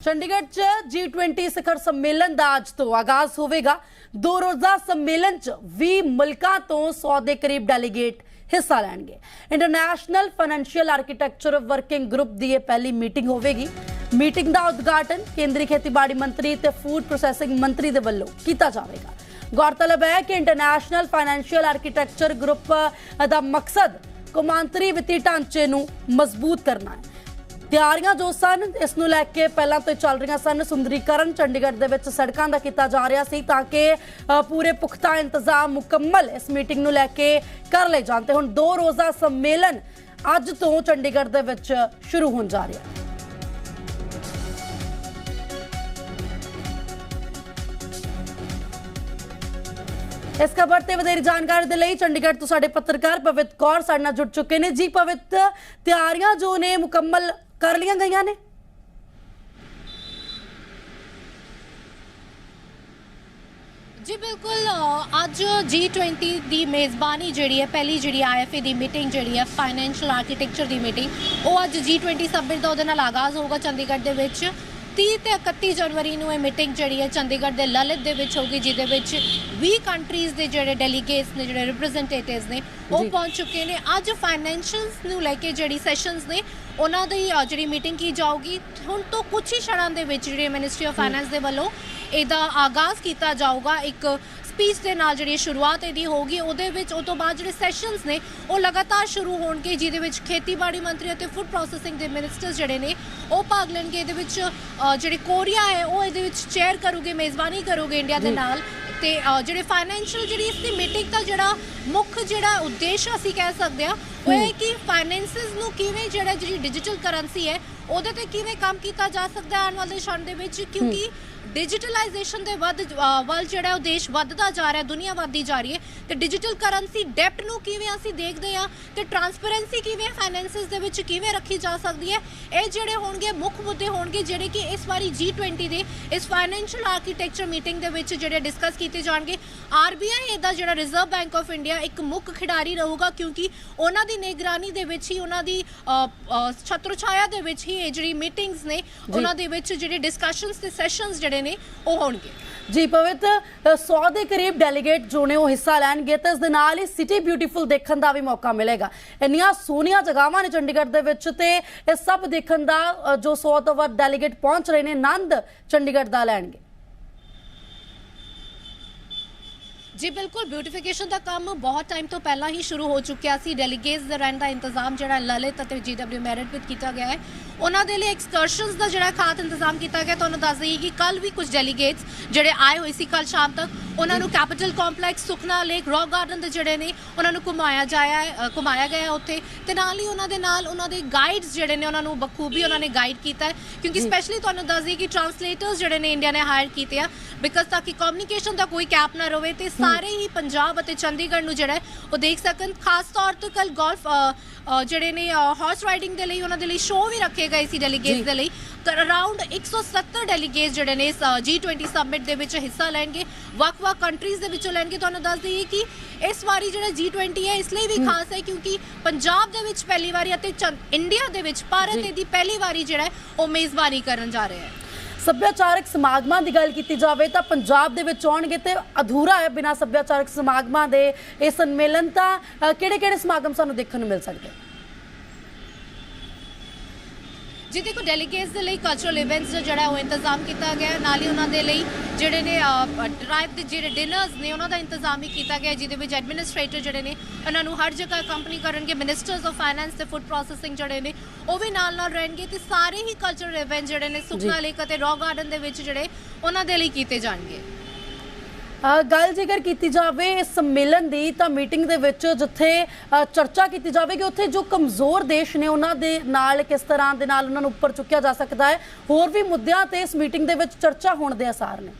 चंडीगढ़ च G20 शिखर सम्मेलन का अज तो आगाज होगा। 2 रोजा सम्मेलन च 20 मुल्कां तो 100 के करीब डेलीगेट हिस्सा लैणगे। International financial architecture working group की यह पहली मीटिंग होगी। मीटिंग का उद्घाटन केंद्रीय खेतीबाड़ी मंत्री ते फूड प्रोसैसिंग मंत्री के वल्लों किया जाएगा। गौरतलब है कि इंटरनेशनल फाइनेंशियल आर्कीटैक्चर ग्रुप का मकसद कौमांतरी वित्तीय ढांचे नूं मजबूत करना है। ਤਿਆਰੀਆਂ जो सन इस नूं लैके पहलां तो चल रही सन। सुंदरीकरण चंडीगढ़ दे विच सड़कां दा कीता जा रहा सी ताकि पूरे पुख्ता इंतजाम मुकम्मल इस मीटिंग नूं लैके कर ले जाण। ते हुण 2 रोज़ा सम्मेलन अज तो चंडीगढ़ दे विच शुरू होण जा रहा है। इस खबर से वधेरी जानकारी के लिए चंडीगढ़ तो साडे पत्रकार पवित कौर साडे नाल जुड़ चुके हैं। जी पवित, तैयारियां जो ने मुकम्मल कर लिया गई ने? जी बिल्कुल, अज G20 की मेज़बानी जी है, पहली जी IFA की मीटिंग जी है फाइनैंशियल आर्कीटैक्चर की मीटिंग, वो अज G20 सबमिट का उहदे नाल आगाज़ होगा। चंडीगढ़ के 30 ते 31 जनवरी को यह मीटिंग जी है चंडीगढ़ के ललित के होगी, जिदे 20 कंट्रीज़ के जोड़े डेलीगेट्स ने जोड़े रिप्रजेंटेटिव्स ने वो पहुँच चुके हैं। अज फाइनैंशियल्स नूं लैके जी सैशनस ने उन्होंने जी मीटिंग की जाऊगी। हुण तो कुछ ही क्षणों के मिनिस्ट्री ऑफ फाइनेंस के वलों इसका आगाज़ किया जाऊगा। एक स्पीच के नाल जी शुरुआत यदि होगी, उस तो बाद जो सैशनस ने वो लगातार शुरू होंगे, जिदे खेतीबाड़ी मंत्री और फूड प्रोसैसिंग के मिनिस्टर्स जोड़े ने वो भाग लेंगे। जी कोरिया है वो ये चेयर करूगे, मेज़बानी करूगे इंडिया के नाल। ते जो फाइनैंशियल जी इसकी मीटिंग का जोड़ा मुख्य जोड़ा उद्देश्य असी कह सकते हैं वो है कि फाइनैंसिस नूं किवें जोड़ा जी डिजिटल करंसी है उहदे ते किवें काम किया जा सकता है आने वाले समय में, क्योंकि डिजिटलाइजेशन के वल जोड़ा देश वधदा जा रहा है, दुनिया वधदी जा रही है। तो डिजिटल करंसी डेप्ट नूं किवें असीं देखते हैं तो ट्रांसपेरेंसी किवें फाइनैंसिस दे विच किवें रखी जा सकती है, ये जिहड़े होणगे मुख्य मुद्दे होणगे जिहड़े कि इस बारी G20 दे इस फाइनैंशियल आर्कीटैक्चर मीटिंग दे विच जिहड़े डिस्कस किए जाणगे। RBI दा जिहड़ा रिजर्व बैंक ऑफ इंडिया एक मुख्य खिडारी रहूगा, क्योंकि उन्हां दी निगरानी दे विच ही उन्हां दी छत्र छाया दे विच ही ये जिहड़ी मीटिंग्स ने उन्हां दे विच जिहड़े डिस्कशनस ते सैशनस जिहड़े ने वो होणगे। जी पवित, 100 के करीब डेलीगेट जो ने वो हिस्सा लैणगे ते इस दे नाल ही सिटी ब्यूटीफुल देखने का भी मौका मिलेगा। इन्नियां सोहणियां जगहावां ने चंडीगढ़ दे विच ते इह सब देखने का जो 100 तो वध डेलीगेट पहुंच रहे हैं आनंद चंडीगढ़ दा लैणगे। जी बिल्कुल, ब्यूटिफिकेशन का काम बहुत टाइम तो पहला ही शुरू हो चुका सी। डेलीगेट्स के रहने का इंतजाम जो ललित और GW मैरिट विच किया गया है। उन्होंने लिए एक्सकर्शनस का जो खास इंतजाम किया गया। तो उन्होंने दस दईए कि कल भी कुछ डेलीगेट्स जोड़े आए हुए सी, कल शाम तक उन्होंने कैपिटल कॉम्पलैक्स सुखना लेक रॉक गार्डन के जोड़े ने उन्होंने घुमाया गया उत्थे ते नाल ही उन्होंने गाइड्स जोड़े ने उन्होंने बखूबी उन्होंने गाइड किया है, क्योंकि स्पैशली तो दस दईए कि ट्रांसलेटर्स जोड़े ने इंडिया ने हायर किए हैं बिकॉज ताकि कम्यूनीकेशन का कोई कैप ना रहे तो सारे ही पंजाब और चंडीगढ़ नूं जिहड़ा वो देख सकन। खास तौर पर कल गोल्फ जिहड़े ने हॉर्स राइडिंग के लिए उन्होंने लिए शो भी रखे गए सी डेलीगेट्स के लिए। अराउंड 170 डेलीगेट्स जिहड़े ने G20 सबमिट दे विच हिस्सा लैणगे, वक्-वक् कंट्रीज़ दे विचों लैणगे। तुहानूं दस दईए कि इस बारी जिहड़ा G20 है इसलिए भी खास है क्योंकि पंजाब दे विच पहली बारी अते इंडिया दे विच भारत दी पहली बारी जिहड़ा है वो मेज़बानी करन जा रहा है। सभ्याचारक समागमां की गल की जाए तो पंजाब दे विच आउणगे ते अधूरा है बिना सभ्याचारक समागमां दे इह सम्मेलन। तां किहड़े-किहड़े समागम सानूं देखण नूं मिल सकदे? जी देखो, डेलीगेट्स के लिए कल्चरल इवेंट्स जो जोड़ा वो इंतजाम किया गया, नाल ही उन्होंने लिए जोड़े ने ट्राइब के जो डिनर्स ने उन्होंने इंतजाम भी किया गया, जिदे विच एडमिनिस्ट्रेटर जोड़े ने उन्होंने हर जगह कंपनी करनगे। मिनिस्टर्स ऑफ फाइनेंस ते फूड प्रोसैसिंग जोड़े ने वो भी नाल रहेंगे ते सारे ही कल्चरल इवेंट जोड़े ने सुखना लेक ते रॉक गार्डन दे विच जोड़े उन्होंने लिए किए जाएंगे। गल जेकर की जाए इस सम्मेलन की तो मीटिंग दे विच जिथे चर्चा की जाएगी उत्थे जो कमज़ोर देश ने उन्होंने नाल किस तरह के नाल उन्होंने उपर चुकया जा सकता है, होर भी मुद्दों ते इस मीटिंग दे विच चर्चा होने के आसार ने।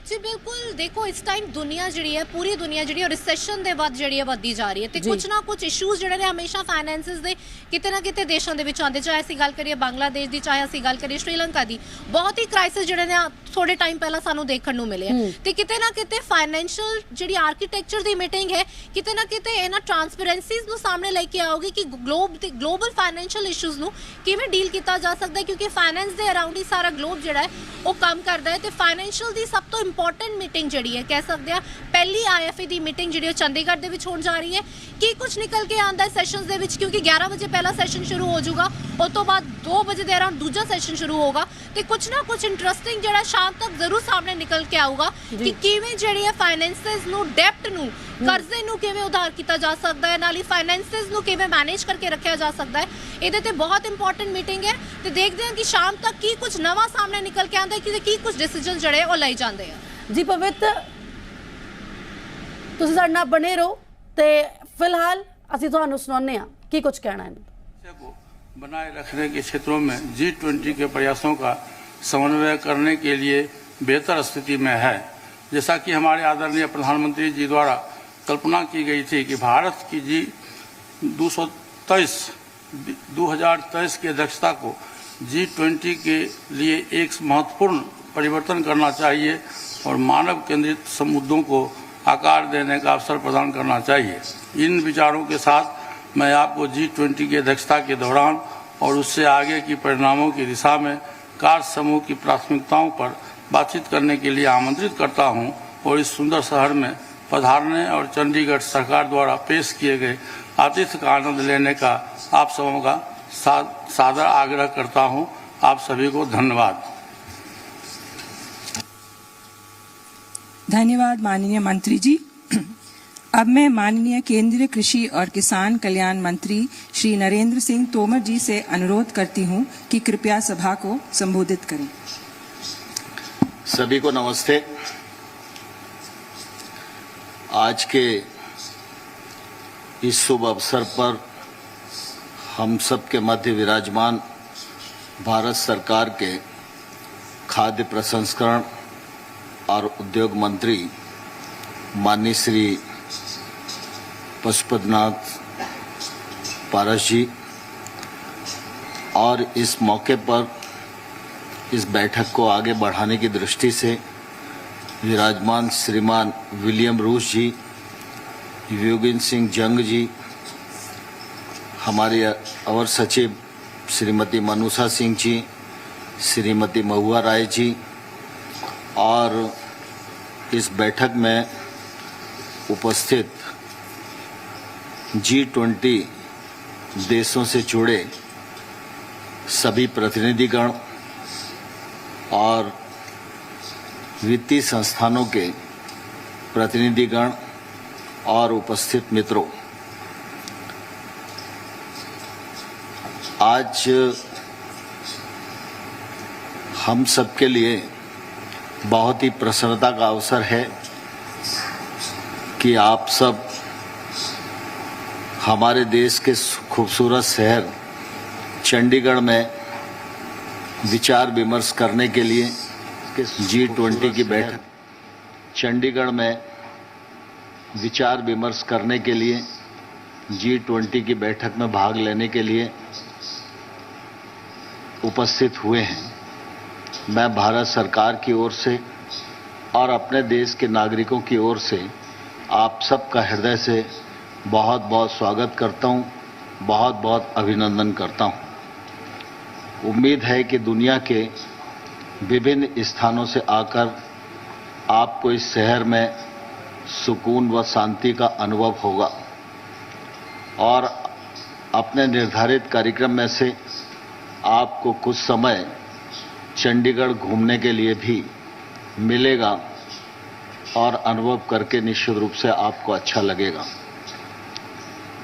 जी बिल्कुल, देखो इस टाइम दुनिया जी है, पूरी दुनिया जी रिसैशन के बाद जी वधी जा रही है, तो कुछ ना कुछ इशूज़ जोड़े ने हमेशा फाइनैंसिस के किते ना किते देशों के आते, चाहे असीं गल करिए बांग्लादेश की, चाहे असीं गल करिए श्रीलंका की, बहुत ही क्राइसिस जोड़े ने थोड़े टाइम पहला सानू देखने को मिले हैं। तो किते ना किते फाइनैंशियल जी आर्कीटैक्चर की मीटिंग है, किते ना किते इन्हां ट्रांसपेरेंसीज नूं सामने लेके आओगी कि ग्लोबल फाइनैंशियल इशूज़ नूं किवें डील किया जा सकता है, क्योंकि फाइनैंस के अराउंड ही सारा ग्लोब जिहड़ा है वो काम करता है। तो फाइनैंशियल की सब तो इंपॉर्टेंट मीटिंग जी है, कह सकते हैं पहली IFA की मीटिंग जी चंडीगढ़ के होने जा रही है। की कुछ निकल के आता है सैशनस के, क्योंकि 11 बजे पहला सैशन शुरू हो जाऊगा, उस तो बाद 2 बजे के अराउंड दूजा सैशन शुरू होगा, तो कुछ ना कुछ इंटरस्टिंग जो शाम तक जरूर सामने निकल के आऊगा कि किवें जिहड़ी है फाइनैंसिस नूं, डेप्ट नूं, कर्जे नूं किवें उधार किया जा सकता है, नाल ही फाइनैंसिस नूं किवें मैनेज करके रखा जा सकता है। ये तो बहुत इंपॉर्टेंट मीटिंग है, तो देखते हैं कि शाम तक की कुछ नवा सामने निकल के आता है कि कुछ डिसीजन जड़े वो लए जाते हैं। जी पवित, तुसीं साडे नाल बने रहो, ते फिलहाल असीं तुहानूं सुणाउने हां की कुछ कहना है। को बनाए रखने के क्षेत्रों में G20 के प्रयासों का समन्वय करने के लिए बेहतर स्थिति में है। जैसा कि हमारे आदरणीय प्रधानमंत्री जी द्वारा कल्पना की गई थी कि भारत की G2023 की अध्यक्षता को G20 के लिए एक महत्वपूर्ण परिवर्तन करना चाहिए और मानव केंद्रित मुद्दों को आकार देने का अवसर प्रदान करना चाहिए। इन विचारों के साथ मैं आपको G20 की अध्यक्षता के दौरान और उससे आगे की परिणामों की दिशा में कार्य समूह की प्राथमिकताओं पर बातचीत करने के लिए आमंत्रित करता हूं और इस सुंदर शहर में पधारने और चंडीगढ़ सरकार द्वारा पेश किए गए आतिथ्य का आनंद लेने का आप सबों का सादर आग्रह करता हूं। आप सभी को धन्यवाद। धन्यवाद माननीय मंत्री जी। अब मैं माननीय केंद्रीय कृषि और किसान कल्याण मंत्री श्री नरेंद्र सिंह तोमर जी से अनुरोध करती हूं कि कृपया सभा को संबोधित करें। सभी को नमस्ते। आज के इस शुभ अवसर पर हम सब के मध्य विराजमान भारत सरकार के खाद्य प्रसंस्करण और उद्योग मंत्री माननीय श्री पशुपतिनाथ पारस जी और इस मौके पर इस बैठक को आगे बढ़ाने की दृष्टि से विराजमान श्रीमान विलियम रूस जी, योगिन सिंह जंग जी, हमारे अवर सचिव श्रीमती मनुषा सिंह जी, श्रीमती महुआ राय जी और इस बैठक में उपस्थित G20 देशों से जुड़े सभी प्रतिनिधिगण और वित्तीय संस्थानों के प्रतिनिधिगण और उपस्थित मित्रों, आज हम सबके लिए बहुत ही प्रसन्नता का अवसर है कि आप सब हमारे देश के खूबसूरत शहर चंडीगढ़ में विचार विमर्श करने के लिए G20 की बैठक चंडीगढ़ में विचार विमर्श करने के लिए G20 की बैठक में भाग लेने के लिए उपस्थित हुए हैं। मैं भारत सरकार की ओर से और अपने देश के नागरिकों की ओर से आप सबका हृदय से बहुत बहुत स्वागत करता हूं, बहुत बहुत अभिनंदन करता हूं। उम्मीद है कि दुनिया के विभिन्न स्थानों से आकर आपको इस शहर में सुकून व शांति का अनुभव होगा और अपने निर्धारित कार्यक्रम में से आपको कुछ समय चंडीगढ़ घूमने के लिए भी मिलेगा और अनुभव करके निश्चित रूप से आपको अच्छा लगेगा।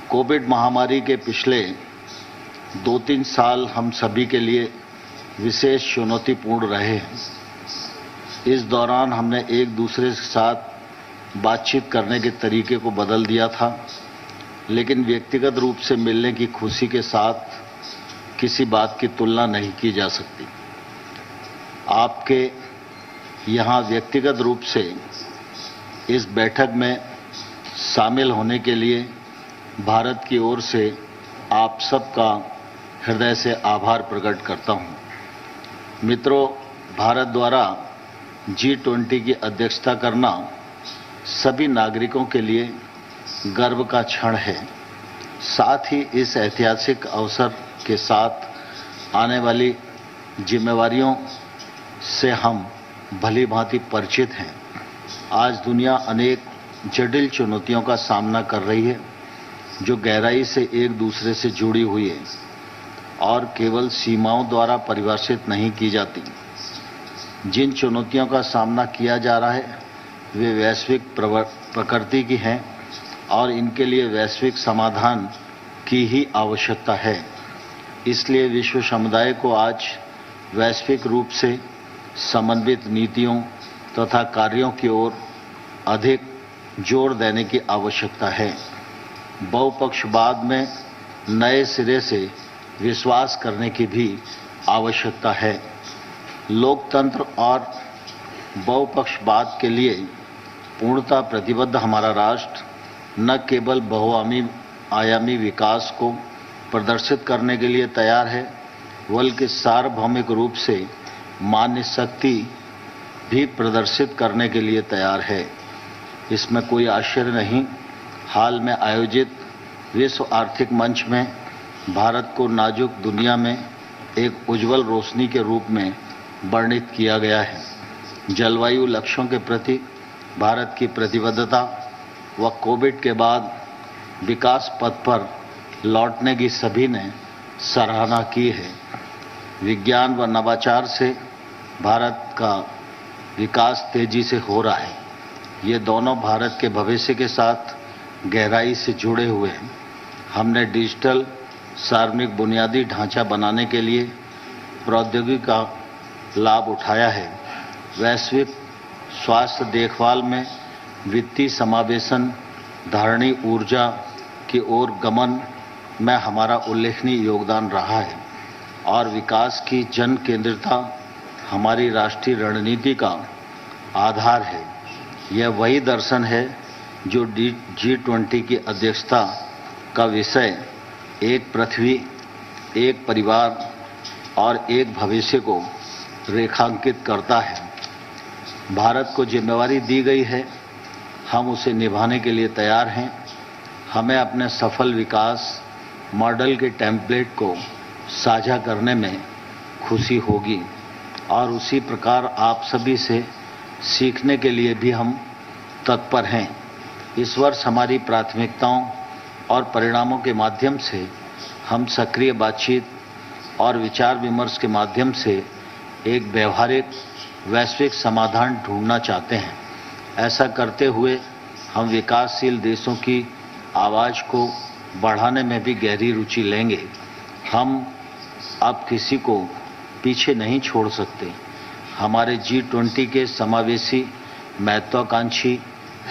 कोविड महामारी के पिछले 2-3 साल हम सभी के लिए विशेष चुनौतीपूर्ण रहे हैं। इस दौरान हमने एक दूसरे के साथ बातचीत करने के तरीके को बदल दिया था, लेकिन व्यक्तिगत रूप से मिलने की खुशी के साथ किसी बात की तुलना नहीं की जा सकती। आपके यहाँ व्यक्तिगत रूप से इस बैठक में शामिल होने के लिए भारत की ओर से आप सबका हृदय से आभार प्रकट करता हूँ। मित्रों, भारत द्वारा G20 की अध्यक्षता करना सभी नागरिकों के लिए गर्व का क्षण है। साथ ही इस ऐतिहासिक अवसर के साथ आने वाली जिम्मेवारियों से हम भली भांति परिचित हैं। आज दुनिया अनेक जटिल चुनौतियों का सामना कर रही है, जो गहराई से एक दूसरे से जुड़ी हुई है और केवल सीमाओं द्वारा परिभाषित नहीं की जाती। जिन चुनौतियों का सामना किया जा रहा है वे वैश्विक प्रकृति की हैं और इनके लिए वैश्विक समाधान की ही आवश्यकता है। इसलिए विश्व समुदाय को आज वैश्विक रूप से समन्वित नीतियों तथा कार्यों की ओर अधिक जोर देने की आवश्यकता है। बहुपक्षवाद में नए सिरे से विश्वास करने की भी आवश्यकता है। लोकतंत्र और बहुपक्षवाद के लिए पूर्णतः प्रतिबद्ध हमारा राष्ट्र न केवल बहुआयामी विकास को प्रदर्शित करने के लिए तैयार है, बल्कि सार्वभौमिक रूप से मान्य शक्ति भी प्रदर्शित करने के लिए तैयार है। इसमें कोई आश्चर्य नहीं। हाल में आयोजित विश्व आर्थिक मंच में भारत को नाजुक दुनिया में एक उज्जवल रोशनी के रूप में वर्णित किया गया है। जलवायु लक्ष्यों के प्रति भारत की प्रतिबद्धता व कोविड के बाद विकास पथ पर लौटने की सभी ने सराहना की है। विज्ञान व नवाचार से भारत का विकास तेजी से हो रहा है। ये दोनों भारत के भविष्य के साथ गहराई से जुड़े हुए हैं। हमने डिजिटल सार्वजनिक बुनियादी ढांचा बनाने के लिए प्रौद्योगिकी का लाभ उठाया है। वैश्विक स्वास्थ्य देखभाल में वित्तीय समावेशन, धारणीय ऊर्जा की ओर गमन में हमारा उल्लेखनीय योगदान रहा है और विकास की जन केंद्रितता हमारी राष्ट्रीय रणनीति का आधार है। यह वही दर्शन है जो G20 की अध्यक्षता का विषय एक पृथ्वी, एक परिवार और एक भविष्य को रेखांकित करता है। भारत को जिम्मेवारी दी गई है, हम उसे निभाने के लिए तैयार हैं। हमें अपने सफल विकास मॉडल के टेम्पलेट को साझा करने में खुशी होगी और उसी प्रकार आप सभी से सीखने के लिए भी हम तत्पर हैं। इस वर्ष हमारी प्राथमिकताओं और परिणामों के माध्यम से हम सक्रिय बातचीत और विचार विमर्श के माध्यम से एक व्यवहारिक वैश्विक समाधान ढूंढना चाहते हैं। ऐसा करते हुए हम विकासशील देशों की आवाज़ को बढ़ाने में भी गहरी रुचि लेंगे। हम अब किसी को पीछे नहीं छोड़ सकते। हमारे G20 के समावेशी, महत्वाकांक्षी,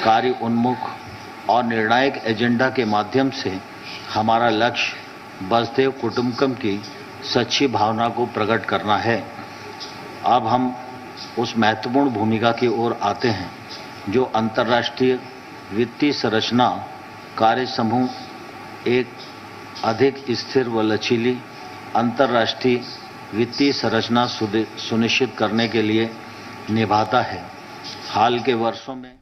कार्य उन्मुख और निर्णायक एजेंडा के माध्यम से हमारा लक्ष्य वसुधैव कुटुंबकम की सच्ची भावना को प्रकट करना है। अब हम उस महत्वपूर्ण भूमिका की ओर आते हैं जो अंतर्राष्ट्रीय वित्तीय संरचना कार्य समूह एक अधिक स्थिर व लचीली अंतर्राष्ट्रीय वित्तीय संरचना सुनिश्चित करने के लिए निभाता है। हाल के वर्षों में